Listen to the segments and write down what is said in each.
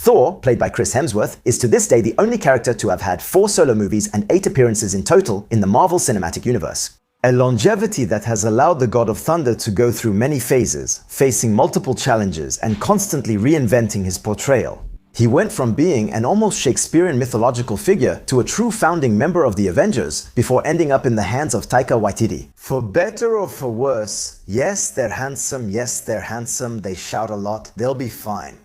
Thor, played by Chris Hemsworth, is to this day the only character to have had 4 solo movies and 8 appearances in total in the Marvel Cinematic Universe. A longevity that has allowed the God of Thunder to go through many phases, facing multiple challenges and constantly reinventing his portrayal. He went from being an almost Shakespearean mythological figure to a true founding member of the Avengers before ending up in the hands of Taika Waititi. For better or for worse, yes, they're handsome, they shout a lot, they'll be fine.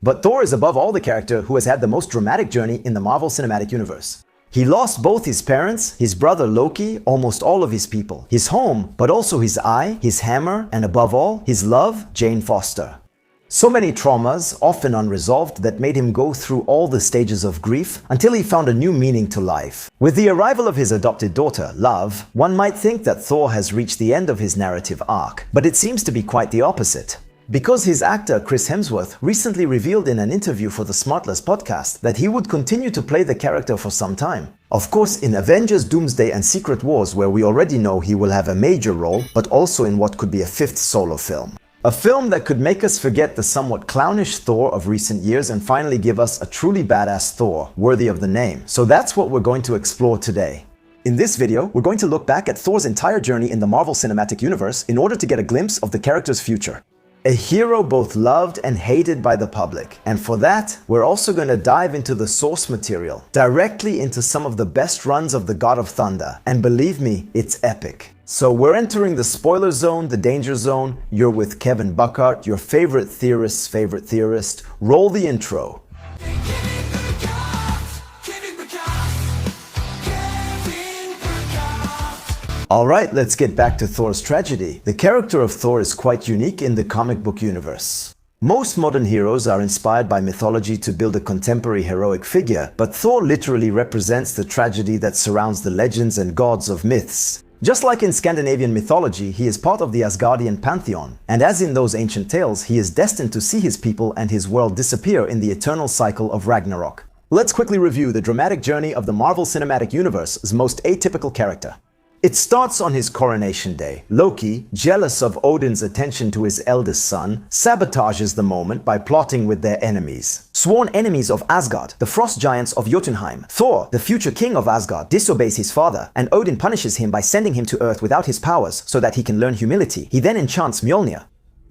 But Thor is above all the character who has had the most dramatic journey in the Marvel Cinematic Universe. He lost both his parents, his brother Loki, almost all of his people, his home, but also his eye, his hammer, and above all, his love, Jane Foster. So many traumas, often unresolved, that made him go through all the stages of grief until he found a new meaning to life. With the arrival of his adopted daughter, Love, one might think that Thor has reached the end of his narrative arc, but it seems to be quite the opposite. Because his actor Chris Hemsworth recently revealed in an interview for the Smartless podcast that he would continue to play the character for some time. Of course, in Avengers Doomsday and Secret Wars, where we already know he will have a major role, but also in what could be a 5th solo film. A film that could make us forget the somewhat clownish Thor of recent years and finally give us a truly badass Thor, worthy of the name. So that's what we're going to explore today. In this video, we're going to look back at Thor's entire journey in the Marvel Cinematic Universe in order to get a glimpse of the character's future. A hero both loved and hated by the public. And for that, we're also going to dive into the source material, directly into some of the best runs of the God of Thunder. And believe me, it's epic. So we're entering the spoiler zone, the danger zone. You're with Kevin Buckhart, your favorite theorist's favorite theorist. Roll the intro. Alright, let's get back to Thor's tragedy. The character of Thor is quite unique in the comic book universe. Most modern heroes are inspired by mythology to build a contemporary heroic figure, but Thor literally represents the tragedy that surrounds the legends and gods of myths. Just like in Scandinavian mythology, he is part of the Asgardian pantheon, and as in those ancient tales, he is destined to see his people and his world disappear in the eternal cycle of Ragnarok. Let's quickly review the dramatic journey of the Marvel Cinematic Universe's most atypical character. It starts on his coronation day. Loki, jealous of Odin's attention to his eldest son, sabotages the moment by plotting with their enemies. Sworn enemies of Asgard, the frost giants of Jotunheim. Thor, the future king of Asgard, disobeys his father, and Odin punishes him by sending him to Earth without his powers so that he can learn humility. He then enchants Mjolnir.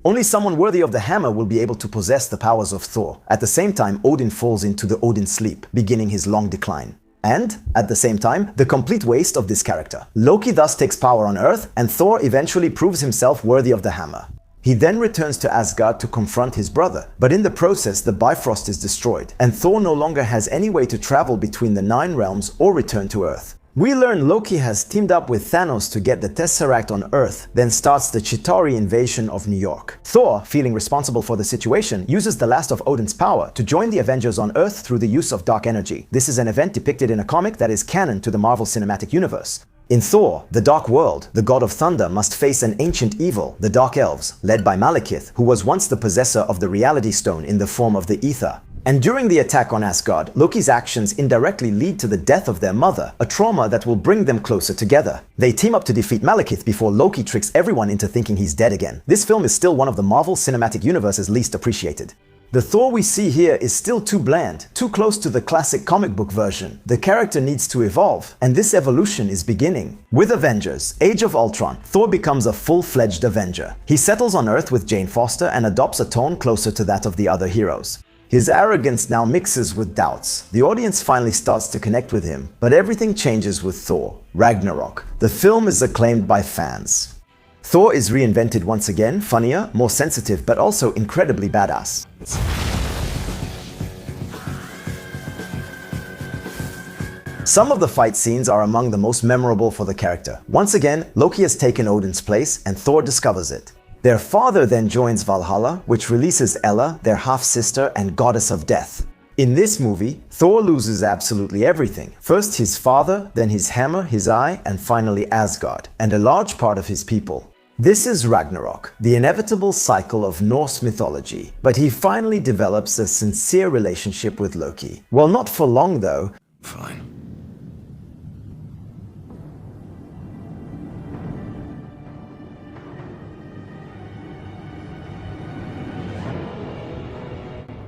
Only someone worthy of the hammer will be able to possess the powers of Thor. At the same time, Odin falls into the Odin sleep, beginning his long decline. And, at the same time, the complete waste of this character. Loki thus takes power on Earth, and Thor eventually proves himself worthy of the hammer. He then returns to Asgard to confront his brother, but in the process the Bifrost is destroyed, and Thor no longer has any way to travel between the 9 realms or return to Earth. We learn Loki has teamed up with Thanos to get the Tesseract on Earth, then starts the Chitauri invasion of New York. Thor, feeling responsible for the situation, uses the last of Odin's power to join the Avengers on Earth through the use of dark energy. This is an event depicted in a comic that is canon to the Marvel Cinematic Universe. In Thor, the Dark World, the God of Thunder must face an ancient evil, the Dark Elves, led by Malekith, who was once the possessor of the Reality Stone in the form of the Ether. And during the attack on Asgard, Loki's actions indirectly lead to the death of their mother, a trauma that will bring them closer together. They team up to defeat Malekith before Loki tricks everyone into thinking he's dead again. This film is still one of the Marvel Cinematic Universe's least appreciated. The Thor we see here is still too bland, too close to the classic comic book version. The character needs to evolve, and this evolution is beginning. With Avengers: Age of Ultron, Thor becomes a full-fledged Avenger. He settles on Earth with Jane Foster and adopts a tone closer to that of the other heroes. His arrogance now mixes with doubts. The audience finally starts to connect with him, but everything changes with Thor: Ragnarok. The film is acclaimed by fans. Thor is reinvented once again, funnier, more sensitive, but also incredibly badass. Some of the fight scenes are among the most memorable for the character. Once again, Loki has taken Odin's place, and Thor discovers it. Their father then joins Valhalla, which releases Ella, their half-sister and goddess of death. In this movie, Thor loses absolutely everything. First his father, then his hammer, his eye, and finally Asgard, and a large part of his people. This is Ragnarok, the inevitable cycle of Norse mythology, but he finally develops a sincere relationship with Loki. Well, not for long though. Fine.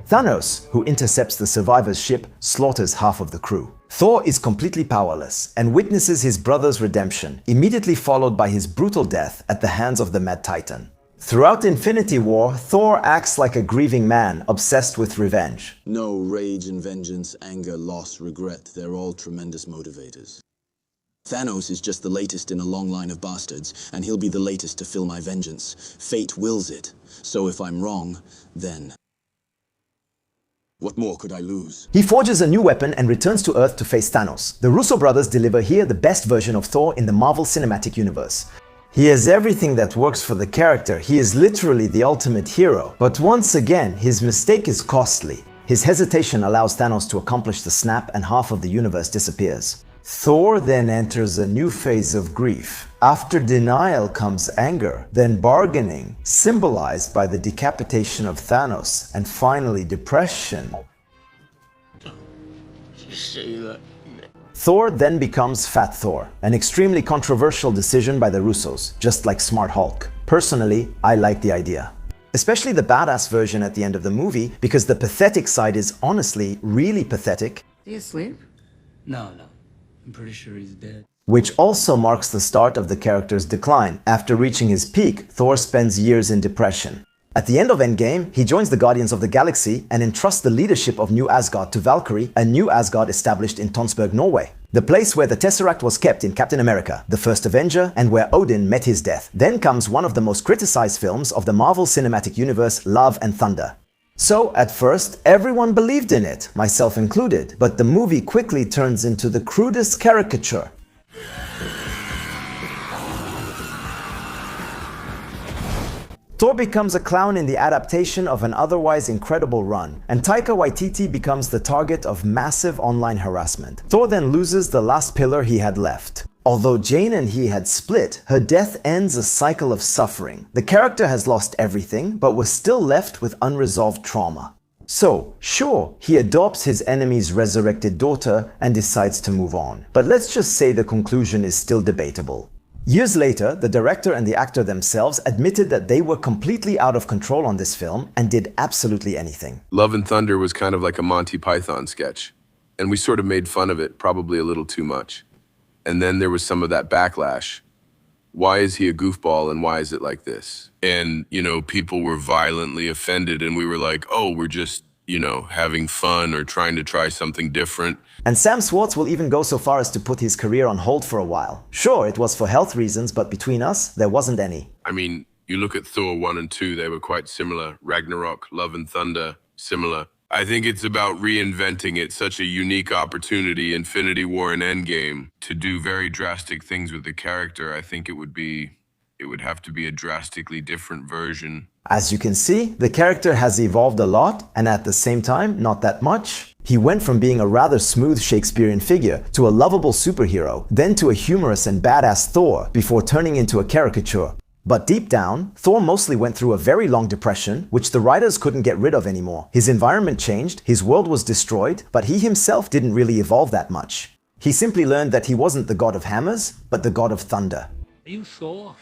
Thanos, who intercepts the survivor's ship, slaughters half of the crew. Thor is completely powerless and witnesses his brother's redemption, immediately followed by his brutal death at the hands of the Mad Titan. Throughout Infinity War, Thor acts like a grieving man, obsessed with revenge. No, rage and vengeance, anger, loss, regret, they're all tremendous motivators. Thanos is just the latest in a long line of bastards, and he'll be the latest to fill my vengeance. Fate wills it. So if I'm wrong, then what more could I lose? He forges a new weapon and returns to Earth to face Thanos. The Russo brothers deliver here the best version of Thor in the Marvel Cinematic Universe. He has everything that works for the character. He is literally the ultimate hero. But once again, his mistake is costly. His hesitation allows Thanos to accomplish the snap and half of the universe disappears. Thor then enters a new phase of grief. After denial comes anger, then bargaining, symbolized by the decapitation of Thanos, and finally depression. Thor then becomes Fat Thor, an extremely controversial decision by the Russos, just like Smart Hulk. Personally, I like the idea. Especially the badass version at the end of the movie, because the pathetic side is honestly really pathetic. Is he asleep? No. I'm pretty sure he's dead. Which also marks the start of the character's decline. After reaching his peak, Thor spends years in depression. At the end of Endgame, he joins the Guardians of the Galaxy and entrusts the leadership of New Asgard to Valkyrie, a new Asgard established in Tonsberg, Norway. The place where the Tesseract was kept in Captain America, the first Avenger, and where Odin met his death. Then comes one of the most criticized films of the Marvel Cinematic Universe, Love and Thunder. So, at first, everyone believed in it, myself included, but the movie quickly turns into the crudest caricature. Thor becomes a clown in the adaptation of an otherwise incredible run, and Taika Waititi becomes the target of massive online harassment. Thor then loses the last pillar he had left. Although Jane and he had split, her death ends a cycle of suffering. The character has lost everything, but was still left with unresolved trauma. So, sure, he adopts his enemy's resurrected daughter and decides to move on. But let's just say the conclusion is still debatable. Years later, the director and the actor themselves admitted that they were completely out of control on this film and did absolutely anything. Love and Thunder was kind of like a Monty Python sketch, and we sort of made fun of it, probably a little too much. And then there was some of that backlash. Why is he a goofball and why is it like this? And, people were violently offended and we were like, oh, we're just, having fun or trying to try something different. And Sam Schwartz will even go so far as to put his career on hold for a while. Sure, it was for health reasons, but between us, there wasn't any. I mean, you look at Thor 1 and 2, they were quite similar. Ragnarok, Love and Thunder, similar. I think it's about reinventing it, such a unique opportunity, Infinity War and Endgame, to do very drastic things with the character. I think it would have to be a drastically different version. As you can see, the character has evolved a lot, and at the same time, not that much. He went from being a rather smooth Shakespearean figure to a lovable superhero, then to a humorous and badass Thor, before turning into a caricature. But deep down, Thor mostly went through a very long depression, which the writers couldn't get rid of anymore. His environment changed, his world was destroyed, but he himself didn't really evolve that much. He simply learned that he wasn't the god of hammers, but the god of thunder. Are you Thor,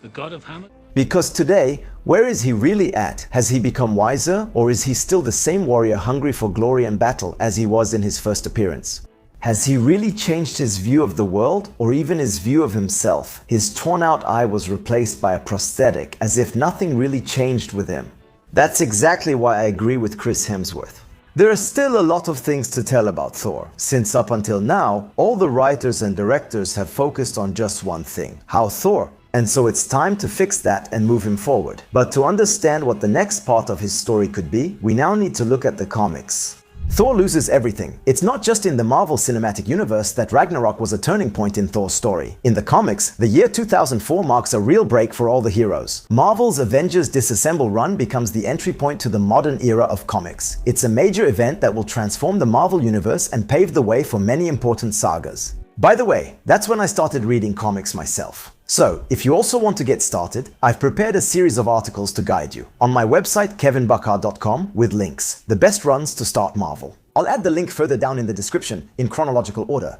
the god of hammers? Because today, where is he really at? Has he become wiser, or is he still the same warrior hungry for glory and battle as he was in his first appearance? Has he really changed his view of the world, or even his view of himself? His torn-out eye was replaced by a prosthetic, as if nothing really changed with him. That's exactly why I agree with Chris Hemsworth. There are still a lot of things to tell about Thor, since up until now, all the writers and directors have focused on just one thing: how Thor. And so it's time to fix that and move him forward. But to understand what the next part of his story could be, we now need to look at the comics. Thor loses everything. It's not just in the Marvel Cinematic Universe that Ragnarok was a turning point in Thor's story. In the comics, the year 2004 marks a real break for all the heroes. Marvel's Avengers Disassemble run becomes the entry point to the modern era of comics. It's a major event that will transform the Marvel Universe and pave the way for many important sagas. By the way, that's when I started reading comics myself. So, if you also want to get started, I've prepared a series of articles to guide you on my website kevinbuckard.com with links, the best runs to start Marvel. I'll add the link further down in the description in chronological order.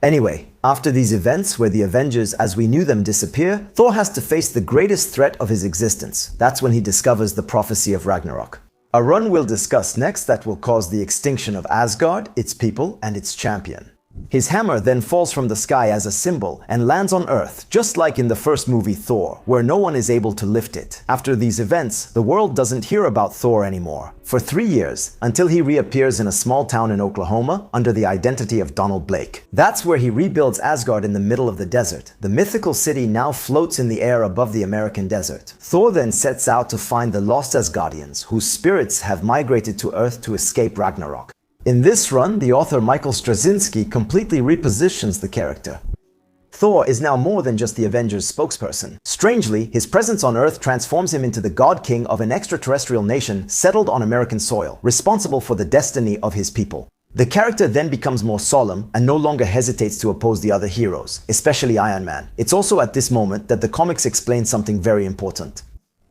Anyway, after these events where the Avengers as we knew them disappear, Thor has to face the greatest threat of his existence. That's when he discovers the prophecy of Ragnarok. A run we'll discuss next that will cause the extinction of Asgard, its people, and its champion. His hammer then falls from the sky as a symbol and lands on Earth, just like in the first movie Thor, where no one is able to lift it. After these events, the world doesn't hear about Thor anymore, for 3 years, until he reappears in a small town in Oklahoma under the identity of Donald Blake. That's where he rebuilds Asgard in the middle of the desert. The mythical city now floats in the air above the American desert. Thor then sets out to find the lost Asgardians, whose spirits have migrated to Earth to escape Ragnarok. In this run, the author Michael Straczynski completely repositions the character. Thor is now more than just the Avengers spokesperson. Strangely, his presence on Earth transforms him into the God King of an extraterrestrial nation settled on American soil, responsible for the destiny of his people. The character then becomes more solemn and no longer hesitates to oppose the other heroes, especially Iron Man. It's also at this moment that the comics explain something very important.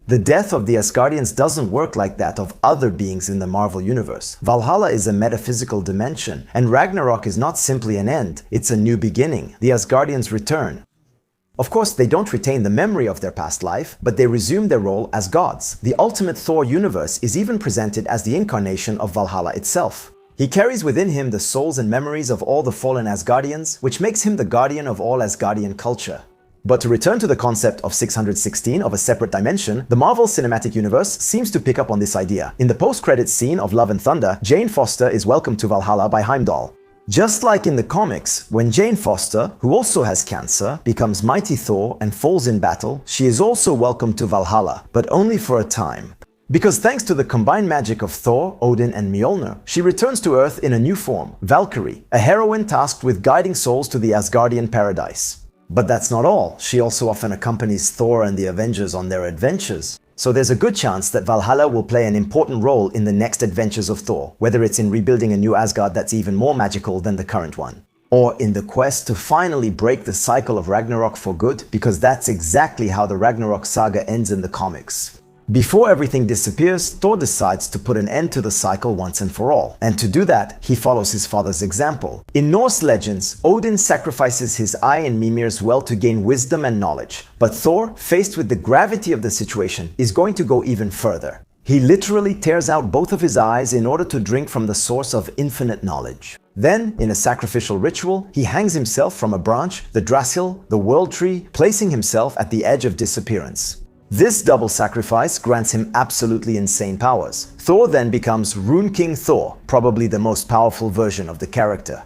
The death of the Asgardians doesn't work like that of other beings in the Marvel Universe. Valhalla is a metaphysical dimension, and Ragnarok is not simply an end, it's a new beginning. The Asgardians return. Of course, they don't retain the memory of their past life, but they resume their role as gods. The ultimate Thor universe is even presented as the incarnation of Valhalla itself. He carries within him the souls and memories of all the fallen Asgardians, which makes him the guardian of all Asgardian culture. But to return to the concept of 616 of a separate dimension, the Marvel Cinematic Universe seems to pick up on this idea. In the post-credits scene of Love and Thunder, Jane Foster is welcomed to Valhalla by Heimdall. Just like in the comics, when Jane Foster, who also has cancer, becomes Mighty Thor and falls in battle, she is also welcomed to Valhalla, but only for a time. Because thanks to the combined magic of Thor, Odin, and Mjolnir, she returns to Earth in a new form, Valkyrie, a heroine tasked with guiding souls to the Asgardian paradise. But that's not all. She also often accompanies Thor and the Avengers on their adventures. So there's a good chance that Valhalla will play an important role in the next adventures of Thor, whether it's in rebuilding a new Asgard that's even more magical than the current one, or in the quest to finally break the cycle of Ragnarok for good, because that's exactly how the Ragnarok saga ends in the comics. Before everything disappears, Thor decides to put an end to the cycle once and for all. And to do that, he follows his father's example. In Norse legends, Odin sacrifices his eye in Mimir's well to gain wisdom and knowledge. But Thor, faced with the gravity of the situation, is going to go even further. He literally tears out both of his eyes in order to drink from the source of infinite knowledge. Then, in a sacrificial ritual, he hangs himself from a branch, the Drasil, the World Tree, placing himself at the edge of disappearance. This double sacrifice grants him absolutely insane powers. Thor then becomes Rune King Thor, probably the most powerful version of the character.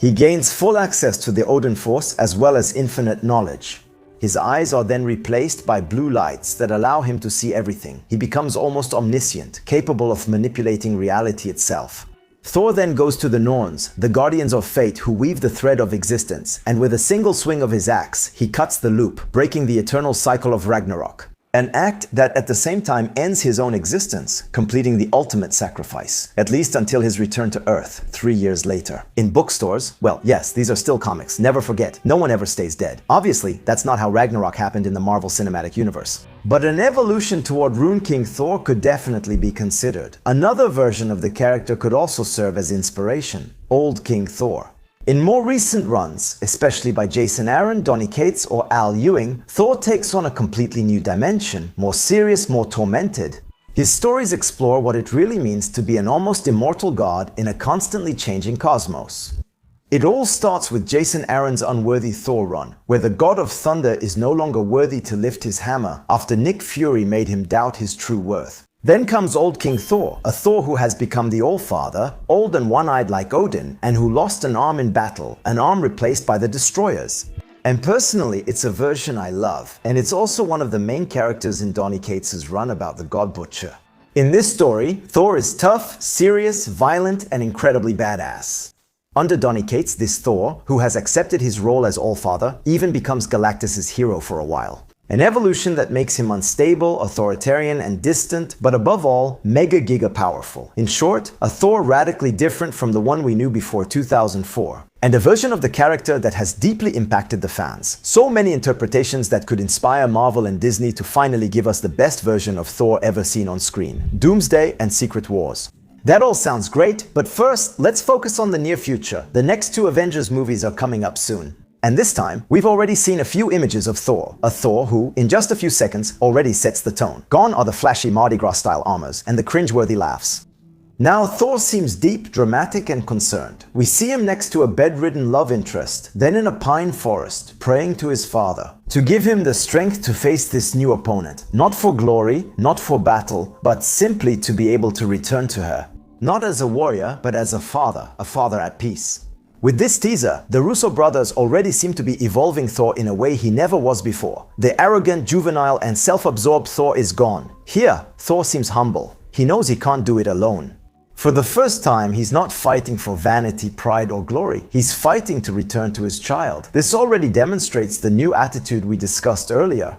He gains full access to the Odin Force as well as infinite knowledge. His eyes are then replaced by blue lights that allow him to see everything. He becomes almost omniscient, capable of manipulating reality itself. Thor then goes to the Norns, the guardians of fate who weave the thread of existence, and with a single swing of his axe, he cuts the loop, breaking the eternal cycle of Ragnarok. An act that at the same time ends his own existence, completing the ultimate sacrifice, at least until his return to Earth 3 years later. In bookstores, well, yes, these are still comics, never forget, no one ever stays dead. Obviously, that's not how Ragnarok happened in the Marvel Cinematic Universe. But an evolution toward Rune King Thor could definitely be considered. Another version of the character could also serve as inspiration, Old King Thor. In more recent runs, especially by Jason Aaron, Donny Cates, or Al Ewing, Thor takes on a completely new dimension, more serious, more tormented. His stories explore what it really means to be an almost immortal god in a constantly changing cosmos. It all starts with Jason Aaron's Unworthy Thor run, where the god of thunder is no longer worthy to lift his hammer after Nick Fury made him doubt his true worth. Then comes Old King Thor, a Thor who has become the All-Father, old and one-eyed like Odin, and who lost an arm in battle, an arm replaced by the Destroyers. And personally, it's a version I love, and it's also one of the main characters in Donny Cates' run about the God Butcher. In this story, Thor is tough, serious, violent, and incredibly badass. Under Donny Cates, this Thor, who has accepted his role as All-Father, even becomes Galactus' hero for a while. An evolution that makes him unstable, authoritarian, and distant, but above all, mega-giga powerful. In short, a Thor radically different from the one we knew before 2004. And a version of the character that has deeply impacted the fans. So many interpretations that could inspire Marvel and Disney to finally give us the best version of Thor ever seen on screen. Doomsday and Secret Wars. That all sounds great, but first, let's focus on the near future. The next 2 Avengers movies are coming up soon. And this time, we've already seen a few images of Thor, a Thor who, in just a few seconds, already sets the tone. Gone are the flashy Mardi Gras-style armors and the cringeworthy laughs. Now, Thor seems deep, dramatic, and concerned. We see him next to a bedridden love interest, then in a pine forest, praying to his father to give him the strength to face this new opponent. Not for glory, not for battle, but simply to be able to return to her. Not as a warrior, but as a father at peace. With this teaser, the Russo brothers already seem to be evolving Thor in a way he never was before. The arrogant, juvenile, and self-absorbed Thor is gone. Here, Thor seems humble. He knows he can't do it alone. For the first time, he's not fighting for vanity, pride, or glory. He's fighting to return to his child. This already demonstrates the new attitude we discussed earlier.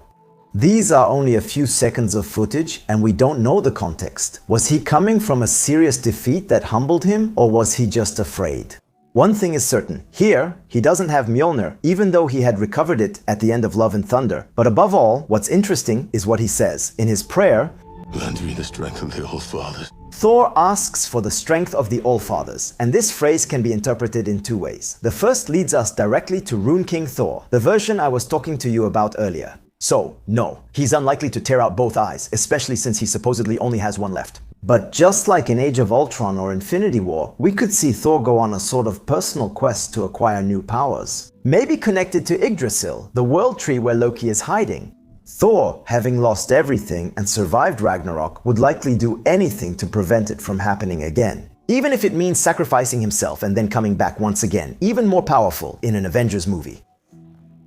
These are only a few seconds of footage, and we don't know the context. Was he coming from a serious defeat that humbled him, or was he just afraid? One thing is certain. Here, he doesn't have Mjolnir, even though he had recovered it at the end of Love and Thunder. But above all, what's interesting is what he says. In his prayer, "Lend me the strength of the All-Fathers." Thor asks for the strength of the All-Fathers, and this phrase can be interpreted in two ways. The first leads us directly to Rune King Thor, the version I was talking to you about earlier. So, no, he's unlikely to tear out both eyes, especially since he supposedly only has one left. But just like in Age of Ultron or Infinity War, we could see Thor go on a sort of personal quest to acquire new powers. Maybe connected to Yggdrasil, the world tree where Loki is hiding. Thor, having lost everything and survived Ragnarok, would likely do anything to prevent it from happening again. Even if it means sacrificing himself and then coming back once again, even more powerful in an Avengers movie.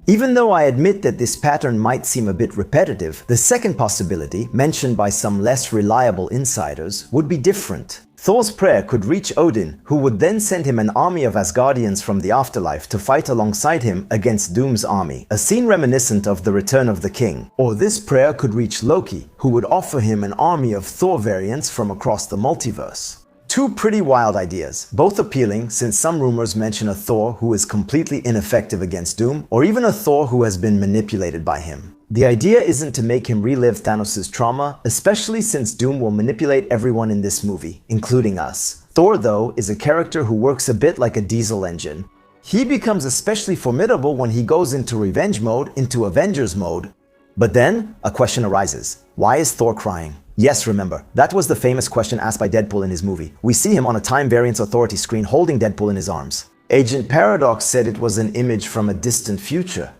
Even though I admit that this pattern might seem a bit repetitive, the second possibility, mentioned by some less reliable insiders, would be different. Thor's prayer could reach Odin, who would then send him an army of Asgardians from the afterlife to fight alongside him against Doom's army, a scene reminiscent of the Return of the King. Or this prayer could reach Loki, who would offer him an army of Thor variants from across the multiverse. Two pretty wild ideas, both appealing since some rumors mention a Thor who is completely ineffective against Doom, or even a Thor who has been manipulated by him. The idea isn't to make him relive Thanos' trauma, especially since Doom will manipulate everyone in this movie, including us. Thor, though, is a character who works a bit like a diesel engine. He becomes especially formidable when he goes into revenge mode, into Avengers mode. But then, a question arises. Why is Thor crying? Yes, remember, that was the famous question asked by Deadpool in his movie. We see him on a Time Variance Authority screen holding Deadpool in his arms. Agent Paradox said it was an image from a distant future.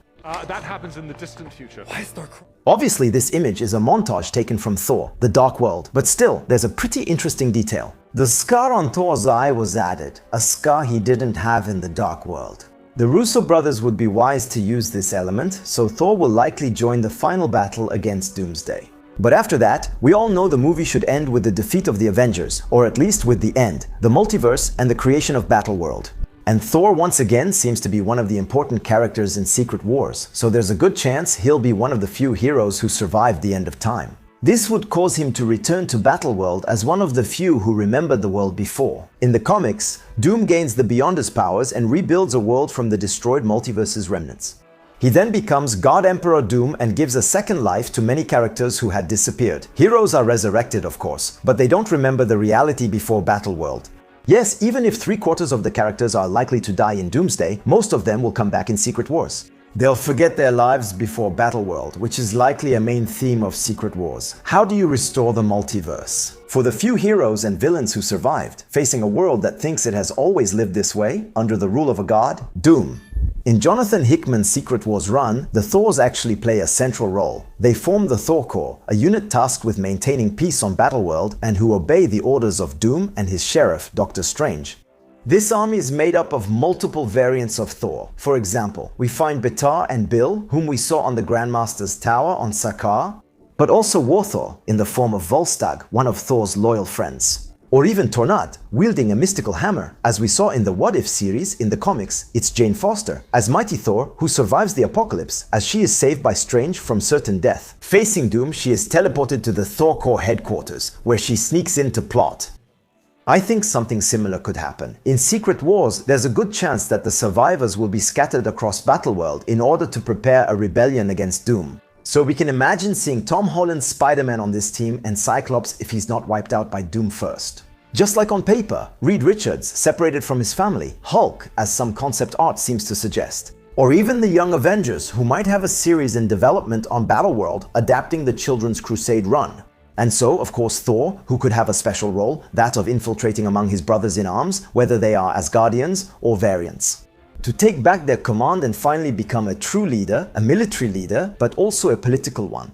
That happens in the distant future. Why is Thor crying? Obviously, this image is a montage taken from Thor, the Dark World, but still, there's a pretty interesting detail. The scar on Thor's eye was added, a scar he didn't have in the Dark World. The Russo brothers would be wise to use this element, so Thor will likely join the final battle against Doomsday. But after that, we all know the movie should end with the defeat of the Avengers, or at least with the end, the multiverse, and the creation of Battleworld. And Thor once again seems to be one of the important characters in Secret Wars, so there's a good chance he'll be one of the few heroes who survived the end of time. This would cause him to return to Battleworld as one of the few who remembered the world before. In the comics, Doom gains the Beyonders powers and rebuilds a world from the destroyed multiverse's remnants. He then becomes God Emperor Doom and gives a second life to many characters who had disappeared. Heroes are resurrected, of course, but they don't remember the reality before Battleworld. Yes, even if 3/4 of the characters are likely to die in Doomsday, most of them will come back in Secret Wars. They'll forget their lives before Battleworld, which is likely a main theme of Secret Wars. How do you restore the multiverse? For the few heroes and villains who survived, facing a world that thinks it has always lived this way, under the rule of a god, Doom. In Jonathan Hickman's Secret Wars run, the Thors actually play a central role. They form the Thor Corps, a unit tasked with maintaining peace on Battleworld and who obey the orders of Doom and his sheriff, Doctor Strange. This army is made up of multiple variants of Thor. For example, we find Betar and Bill, whom we saw on the Grandmaster's Tower on Sakaar, but also War Thor in the form of Volstagg, one of Thor's loyal friends. Or even Tornad, wielding a mystical hammer. As we saw in the What If series in the comics, it's Jane Foster, as Mighty Thor, who survives the apocalypse, as she is saved by Strange from certain death. Facing Doom, she is teleported to the Thor Corps headquarters, where she sneaks in to plot. I think something similar could happen. In Secret Wars, there's a good chance that the survivors will be scattered across Battleworld in order to prepare a rebellion against Doom. So we can imagine seeing Tom Holland's Spider-Man on this team and Cyclops if he's not wiped out by Doom first. Just like on paper, Reed Richards separated from his family, Hulk, as some concept art seems to suggest. Or even the Young Avengers, who might have a series in development on Battleworld adapting the Children's Crusade run. And so, of course, Thor, who could have a special role, that of infiltrating among his brothers in arms, whether they are Asgardians or variants. To take back their command and finally become a true leader, a military leader, but also a political one.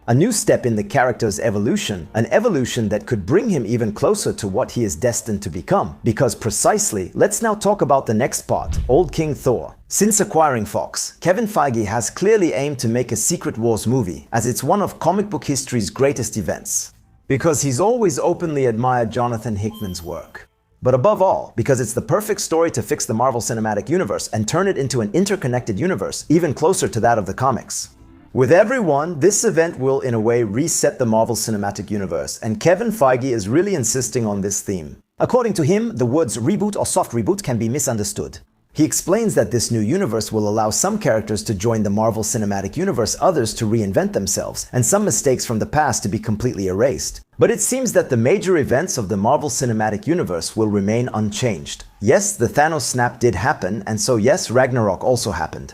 A new step in the character's evolution, an evolution that could bring him even closer to what he is destined to become. Because precisely, let's now talk about the next part, Old King Thor. Since acquiring Fox, Kevin Feige has clearly aimed to make a Secret Wars movie, as it's one of comic book history's greatest events. Because he's always openly admired Jonathan Hickman's work. But above all, because it's the perfect story to fix the Marvel Cinematic Universe and turn it into an interconnected universe, even closer to that of the comics. With everyone, this event will in a way reset the Marvel Cinematic Universe, and Kevin Feige is really insisting on this theme. According to him, the words reboot or soft reboot can be misunderstood. He explains that this new universe will allow some characters to join the Marvel Cinematic Universe, others to reinvent themselves, and some mistakes from the past to be completely erased. But it seems that the major events of the Marvel Cinematic Universe will remain unchanged. Yes, the Thanos snap did happen, and so yes, Ragnarok also happened.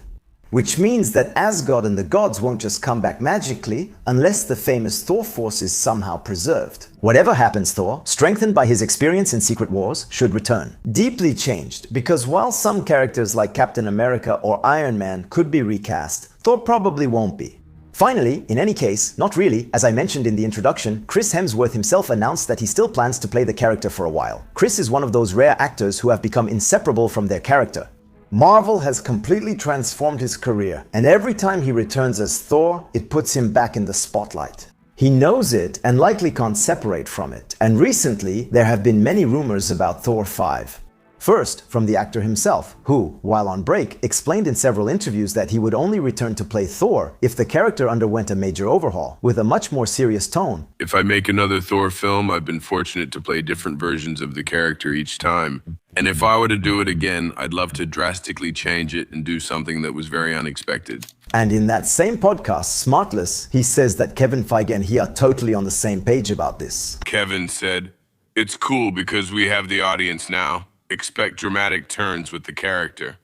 Which means that Asgard and the gods won't just come back magically, unless the famous Thor force is somehow preserved. Whatever happens, Thor, strengthened by his experience in Secret Wars, should return. Deeply changed, because while some characters like Captain America or Iron Man could be recast, Thor probably won't be. Finally, in any case, not really, as I mentioned in the introduction, Chris Hemsworth himself announced that he still plans to play the character for a while. Chris is one of those rare actors who have become inseparable from their character. Marvel has completely transformed his career, and every time he returns as Thor, it puts him back in the spotlight. He knows it and likely can't separate from it, and recently there have been many rumors about Thor 5. First, from the actor himself, who, while on break, explained in several interviews that he would only return to play Thor if the character underwent a major overhaul, with a much more serious tone. If I make another Thor film, I've been fortunate to play different versions of the character each time. And if I were to do it again, I'd love to drastically change it and do something that was very unexpected. And in that same podcast, Smartless, he says that Kevin Feige and he are totally on the same page about this. Kevin said, "It's cool because we have the audience now. Expect dramatic turns with the character.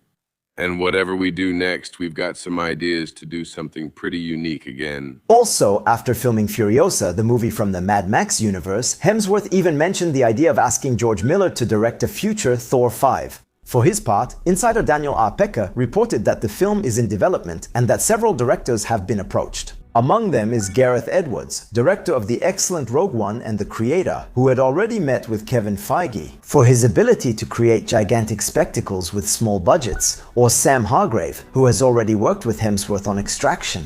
And whatever we do next, we've got some ideas to do something pretty unique again." Also, after filming Furiosa, the movie from the Mad Max universe, Hemsworth even mentioned the idea of asking George Miller to direct a future Thor 5. For his part, insider Daniel R. Pecka reported that the film is in development and that several directors have been approached. Among them is Gareth Edwards, director of the excellent Rogue One and The Creator, who had already met with Kevin Feige for his ability to create gigantic spectacles with small budgets, or Sam Hargrave, who has already worked with Hemsworth on Extraction.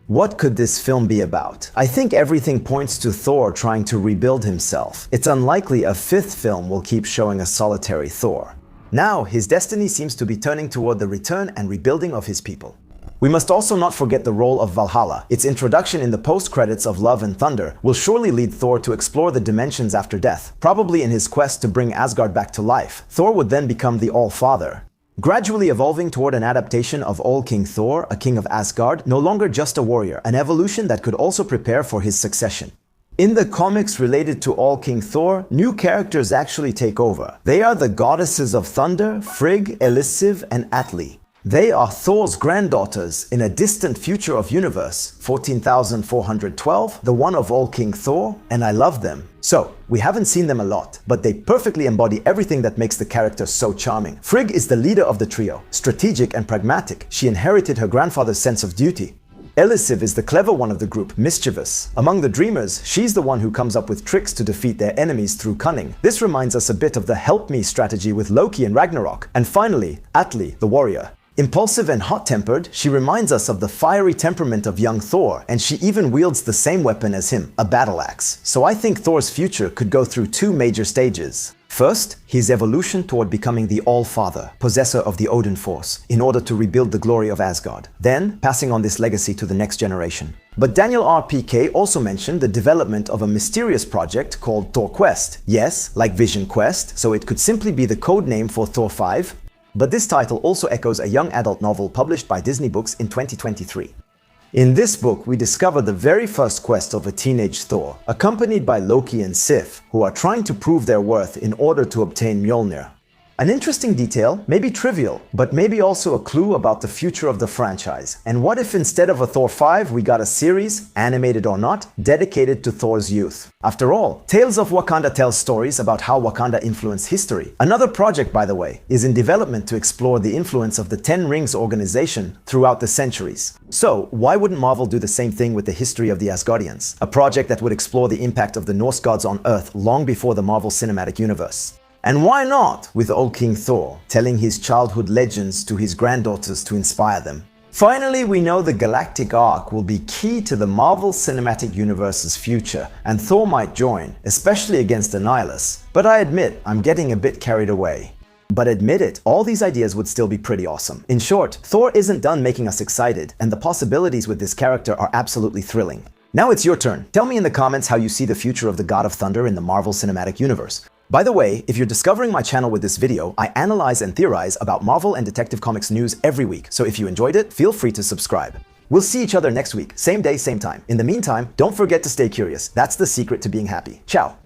What could this film be about? I think everything points to Thor trying to rebuild himself. It's unlikely a fifth film will keep showing a solitary Thor. Now, his destiny seems to be turning toward the return and rebuilding of his people. We must also not forget the role of Valhalla. Its introduction in the post-credits of Love and Thunder will surely lead Thor to explore the dimensions after death, probably in his quest to bring Asgard back to life. Thor would then become the All-Father, gradually evolving toward an adaptation of Old King Thor, a king of Asgard, no longer just a warrior, an evolution that could also prepare for his succession. In the comics related to All King Thor, new characters actually take over. They are the goddesses of thunder, Frigg, Elisif, and Atli. They are Thor's granddaughters in a distant future of universe, 14,412, the one of Old King Thor, and I love them. So, we haven't seen them a lot, but they perfectly embody everything that makes the character so charming. Frigg is the leader of the trio, strategic and pragmatic. She inherited her grandfather's sense of duty. Elisif is the clever one of the group, mischievous. Among the dreamers, she's the one who comes up with tricks to defeat their enemies through cunning. This reminds us a bit of the help me strategy with Loki and Ragnarok. And finally, Atli, the warrior. Impulsive and hot-tempered, she reminds us of the fiery temperament of young Thor, and she even wields the same weapon as him, a battle axe. So I think Thor's future could go through two major stages. First, his evolution toward becoming the All-Father, possessor of the Odin Force, in order to rebuild the glory of Asgard. Then, passing on this legacy to the next generation. But Daniel R.P.K. also mentioned the development of a mysterious project called Thor Quest. Yes, like Vision Quest, so it could simply be the code name for Thor 5. But this title also echoes a young adult novel published by Disney Books in 2023. In this book, we discover the very first quest of a teenage Thor, accompanied by Loki and Sif, who are trying to prove their worth in order to obtain Mjolnir. An interesting detail, maybe trivial, but maybe also a clue about the future of the franchise. And what if instead of a Thor 5, we got a series, animated or not, dedicated to Thor's youth? After all, Tales of Wakanda tells stories about how Wakanda influenced history. Another project, by the way, is in development to explore the influence of the Ten Rings organization throughout the centuries. So, why wouldn't Marvel do the same thing with the history of the Asgardians? A project that would explore the impact of the Norse gods on Earth long before the Marvel Cinematic Universe. And why not with old King Thor, telling his childhood legends to his granddaughters to inspire them? Finally, we know the Galactic Arc will be key to the Marvel Cinematic Universe's future, and Thor might join, especially against Annihilus. But I admit, I'm getting a bit carried away. But admit it, all these ideas would still be pretty awesome. In short, Thor isn't done making us excited, and the possibilities with this character are absolutely thrilling. Now it's your turn. Tell me in the comments how you see the future of the God of Thunder in the Marvel Cinematic Universe. By the way, if you're discovering my channel with this video, I analyze and theorize about Marvel and Detective Comics news every week, so if you enjoyed it, feel free to subscribe. We'll see each other next week, same day, same time. In the meantime, don't forget to stay curious. That's the secret to being happy. Ciao!